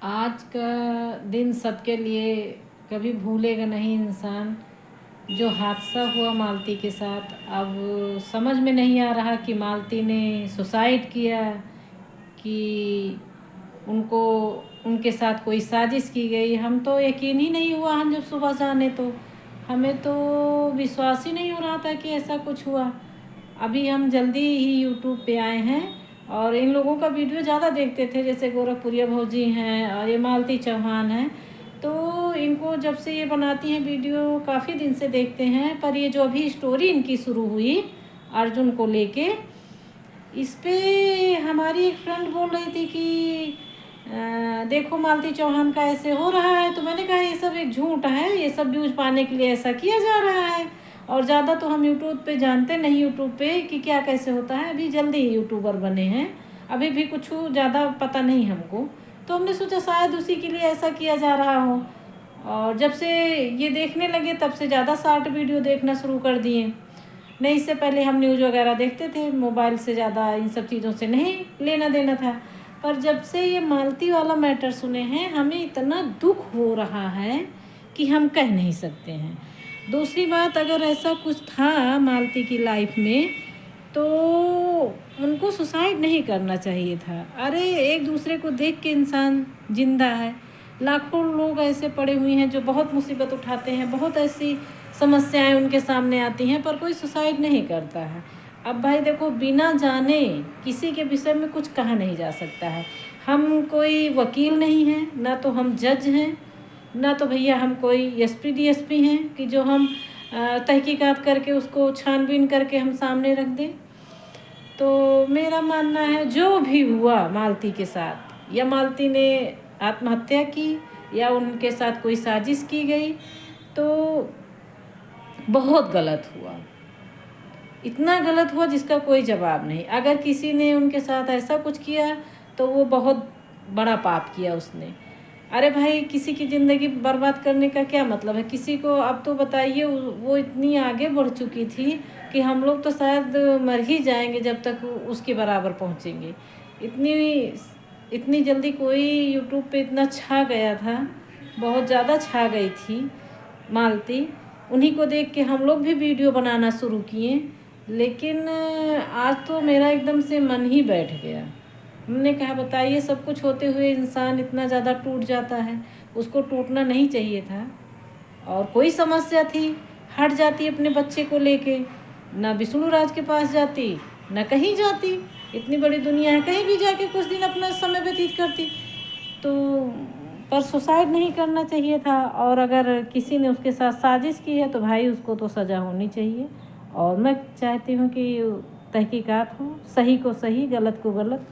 आज का दिन सबके लिए कभी भूलेगा नहीं इंसान। जो हादसा हुआ मालती के साथ, अब समझ में नहीं आ रहा कि मालती ने सुसाइड किया कि उनको उनके साथ कोई साजिश की गई। हम तो यकीन ही नहीं हुआ, हम जब सुबह जाने तो हमें तो विश्वास ही नहीं हो रहा था कि ऐसा कुछ हुआ। अभी हम जल्दी ही यूट्यूब पे आए हैं और इन लोगों का वीडियो ज़्यादा देखते थे, जैसे गोरखपुरिया भौजी हैं और ये मालती चौहान हैं। तो इनको जब से ये बनाती हैं वीडियो काफ़ी दिन से देखते हैं, पर ये जो अभी स्टोरी इनकी शुरू हुई अर्जुन को लेके, इस पे हमारी एक फ्रेंड बोल रही थी कि देखो मालती चौहान का ऐसे हो रहा है। तो मैंने कहा ये सब एक झूठ है, ये सब व्यूज पाने के लिए ऐसा किया जा रहा है। और ज़्यादा तो हम यूट्यूब पे जानते नहीं, यूट्यूब पे कि क्या कैसे होता है। अभी जल्दी ही यूट्यूबर बने हैं, अभी भी कुछ ज़्यादा पता नहीं हमको। तो हमने सोचा शायद उसी के लिए ऐसा किया जा रहा हो। और जब से ये देखने लगे तब से ज़्यादा शॉर्ट वीडियो देखना शुरू कर दिए। नहीं, इससे पहले हम न्यूज़ वगैरह देखते थे, मोबाइल से ज़्यादा इन सब चीज़ों से नहीं लेना देना था। पर जब से ये मालती वाला मैटर सुने हैं, हमें इतना दुख हो रहा है कि हम कह नहीं सकते हैं। दूसरी बात, अगर ऐसा कुछ था मालती की लाइफ में तो उनको सुसाइड नहीं करना चाहिए था। अरे एक दूसरे को देख के इंसान जिंदा है। लाखों लोग ऐसे पड़े हुए हैं जो बहुत मुसीबत उठाते हैं, बहुत ऐसी समस्याएं उनके सामने आती हैं, पर कोई सुसाइड नहीं करता है। अब भाई देखो, बिना जाने किसी के विषय में कुछ कहा नहीं जा सकता है। हम कोई वकील नहीं हैं, ना तो हम जज हैं, ना तो भैया हम कोई एसपी डीएसपी हैं कि जो हम तहकीकात करके उसको छानबीन करके हम सामने रख दें। तो मेरा मानना है जो भी हुआ मालती के साथ, या मालती ने आत्महत्या की या उनके साथ कोई साजिश की गई, तो बहुत गलत हुआ। इतना गलत हुआ जिसका कोई जवाब नहीं। अगर किसी ने उनके साथ ऐसा कुछ किया तो वो बहुत बड़ा पाप किया उसने। अरे भाई, किसी की ज़िंदगी बर्बाद करने का क्या मतलब है किसी को। अब तो बताइए, वो इतनी आगे बढ़ चुकी थी कि हम लोग तो शायद मर ही जाएंगे जब तक उसके बराबर पहुंचेंगे। इतनी इतनी जल्दी कोई यूट्यूब पे इतना छा गया था, बहुत ज़्यादा छा गई थी मालती। उन्हीं को देख के हम लोग भी वीडियो बनाना शुरू किए। लेकिन आज तो मेरा एकदम से मन ही बैठ गया। हमने कहा बताइए, सब कुछ होते हुए इंसान इतना ज़्यादा टूट जाता है। उसको टूटना नहीं चाहिए था। और कोई समस्या थी, हट जाती अपने बच्चे को लेके, ना विष्णु राज के पास जाती, ना कहीं जाती। इतनी बड़ी दुनिया है, कहीं भी जाके कुछ दिन अपना समय व्यतीत करती। तो पर सुसाइड नहीं करना चाहिए था। और अगर किसी ने उसके साथ साजिश की है तो भाई उसको तो सज़ा होनी चाहिए। और मैं चाहती हूँ कि तहकीकात हो, सही को सही, गलत को गलत,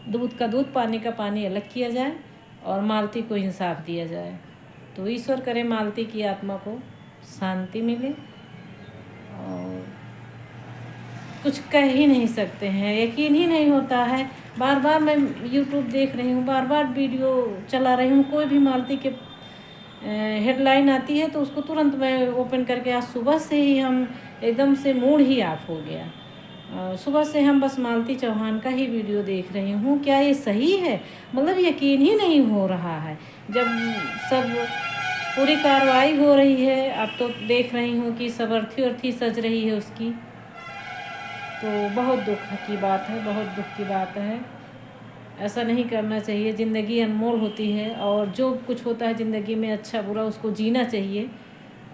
दूध का दूध, पानी का पानी अलग किया जाए और मालती को इंसाफ दिया जाए। तो ईश्वर करे मालती की आत्मा को शांति मिले। और कुछ कह ही नहीं सकते हैं, यकीन ही नहीं होता है। बार बार मैं यूट्यूब देख रही हूँ, बार बार वीडियो चला रही हूँ, कोई भी मालती के हेडलाइन आती है तो उसको तुरंत मैं ओपन करके, आज सुबह से ही हम एकदम से मूड ही ऑफ हो गया। सुबह से हम बस मालती चौहान का ही वीडियो देख रही हूँ। क्या ये सही है? मतलब यकीन ही नहीं हो रहा है। जब सब पूरी कार्रवाई हो रही है, अब तो देख रही हूँ कि सब अर्थी अर्थी सज रही है उसकी। तो बहुत दुख की बात है, बहुत दुख की बात है। ऐसा नहीं करना चाहिए। ज़िंदगी अनमोल होती है और जो कुछ होता है ज़िंदगी में अच्छा बुरा उसको जीना चाहिए।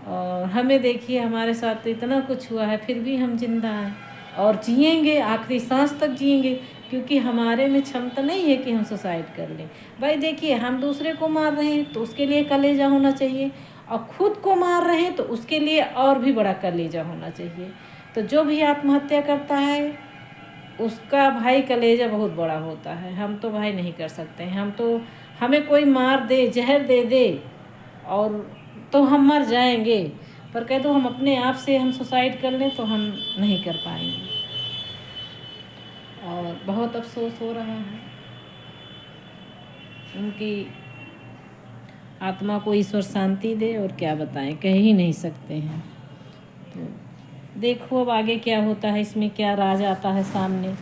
और हमें देखिए, हमारे साथ तो इतना कुछ हुआ है फिर भी हम जिंदा हैं और जिएंगे, आखिरी सांस तक जिएंगे, क्योंकि हमारे में क्षमता नहीं है कि हम सुसाइड कर लें। भाई देखिए, हम दूसरे को मार रहे हैं तो उसके लिए कलेजा होना चाहिए, और ख़ुद को मार रहे हैं तो उसके लिए और भी बड़ा कलेजा होना चाहिए। तो जो भी आत्महत्या करता है उसका भाई कलेजा बहुत बड़ा होता है। हम तो भाई नहीं कर सकते हैं। हम तो, हमें कोई मार दे, जहर दे दे और तो हम मर जाएंगे, पर कह दो हम अपने आप से हम सुसाइड कर लें तो हम नहीं कर पाएंगे। और बहुत अफसोस हो रहा है। उनकी आत्मा को ईश्वर शांति दे, और क्या बताएं, कह ही नहीं सकते हैं। तो देखो अब आगे क्या होता है, इसमें क्या राज आता है सामने।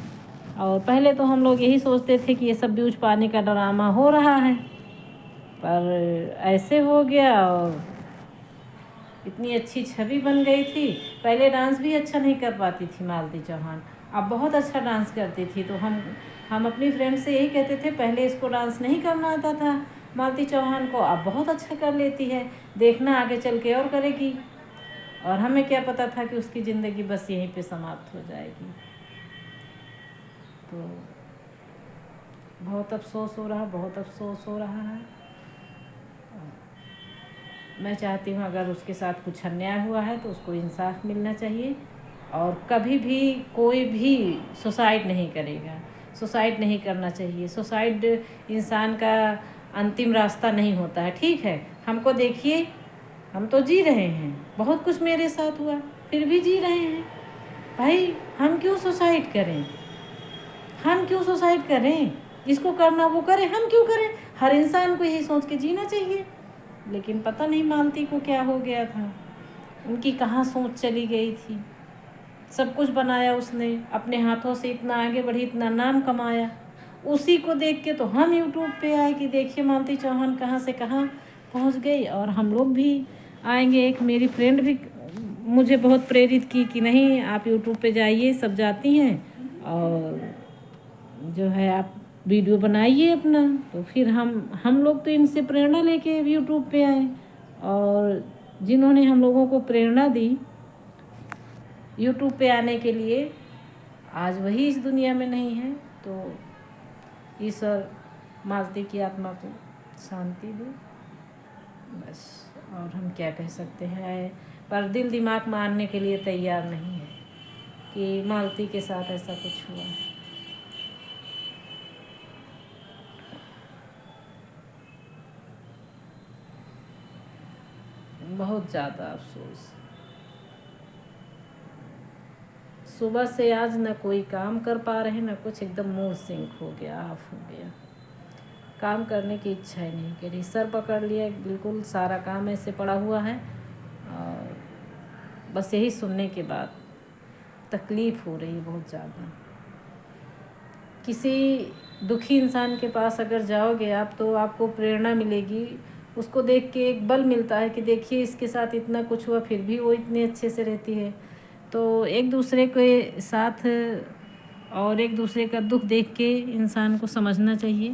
और पहले तो हम लोग यही सोचते थे कि ये सब व्यूज पाने का ड्रामा हो रहा है, पर ऐसे हो गया। और इतनी अच्छी छवि बन गई थी। पहले डांस भी अच्छा नहीं कर पाती थी मालती चौहान, अब बहुत अच्छा डांस करती थी। तो हम अपनी फ्रेंड से यही कहते थे, पहले इसको डांस नहीं करना आता था मालती चौहान को, अब बहुत अच्छा कर लेती है, देखना आगे चल के और करेगी। और हमें क्या पता था कि उसकी ज़िंदगी बस यहीं पे समाप्त हो जाएगी। तो बहुत अफसोस हो रहा, बहुत अफसोस हो रहा है। मैं चाहती हूँ अगर उसके साथ कुछ अन्याय हुआ है तो उसको इंसाफ मिलना चाहिए। और कभी भी कोई भी सुसाइड नहीं करेगा, सुसाइड नहीं करना चाहिए। सुसाइड इंसान का अंतिम रास्ता नहीं होता है। ठीक है, हमको देखिए, हम तो जी रहे हैं, बहुत कुछ मेरे साथ हुआ फिर भी जी रहे हैं। भाई हम क्यों सुसाइड करें, हम क्यों सुसाइड करें? जिसको करना वो करे, हम क्यों करें? हर इंसान को यही सोच के जीना चाहिए। लेकिन पता नहीं मालती को क्या हो गया था, उनकी कहाँ सोच चली गई थी। सब कुछ बनाया उसने, अपने हाथों से इतना आगे बढ़ी, इतना नाम कमाया। उसी को देख के तो हम यूट्यूब पे आए कि देखिए मालती चौहान कहाँ से कहाँ पहुँच गई। और हम लोग भी आएंगे। एक मेरी फ्रेंड भी मुझे बहुत प्रेरित की कि नहीं आप यूट्यूब पे जाइए, सब जाती हैं, और जो है आप वीडियो बनाइए अपना। तो फिर हम लोग तो इनसे प्रेरणा लेके यूट्यूब पे आए। और जिन्होंने हम लोगों को प्रेरणा दी यूट्यूब पे आने के लिए, आज वही इस दुनिया में नहीं है। तो ईश्वर मालती की आत्मा को शांति दे, बस। और हम क्या कह सकते हैं। पर दिल दिमाग मानने के लिए तैयार नहीं है कि मालती के साथ ऐसा कुछ हुआ। बहुत ज़्यादा अफसोस। सुबह से आज न कोई काम कर पा रहे, न कुछ, एकदम मूड सिंक हो गया, ऑफ हो गया। काम करने की इच्छा ही नहीं करी, सर पकड़ लिया, बिल्कुल सारा काम ऐसे पड़ा हुआ है। और बस यही सुनने के बाद तकलीफ़ हो रही है बहुत ज़्यादा। किसी दुखी इंसान के पास अगर जाओगे आप तो आपको प्रेरणा मिलेगी, उसको देख के एक बल मिलता है कि देखिए इसके साथ इतना कुछ हुआ फिर भी वो इतने अच्छे से रहती है। तो एक दूसरे के साथ और एक दूसरे का दुख देख के इंसान को समझना चाहिए।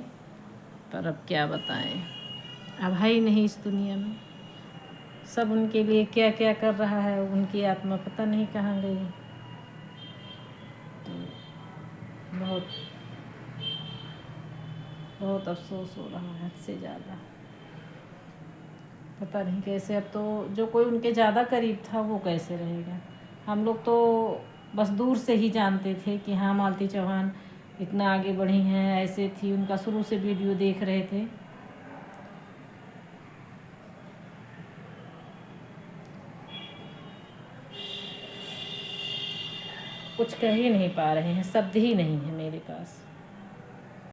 पर अब क्या बताएं, अब है ही नहीं इस दुनिया में। सब उनके लिए क्या क्या कर रहा है, उनकी आत्मा पता नहीं कहाँ गई। तो बहुत बहुत अफसोस हो रहा है, हद से ज़्यादा। पता नहीं कैसे, अब तो जो कोई उनके ज़्यादा करीब था वो कैसे रहेगा। हम लोग तो बस दूर से ही जानते थे कि हाँ मालती चौहान इतना आगे बढ़ी हैं, ऐसे थी, उनका शुरू से वीडियो देख रहे थे। कुछ कह ही नहीं पा रहे हैं, शब्द ही नहीं है मेरे पास।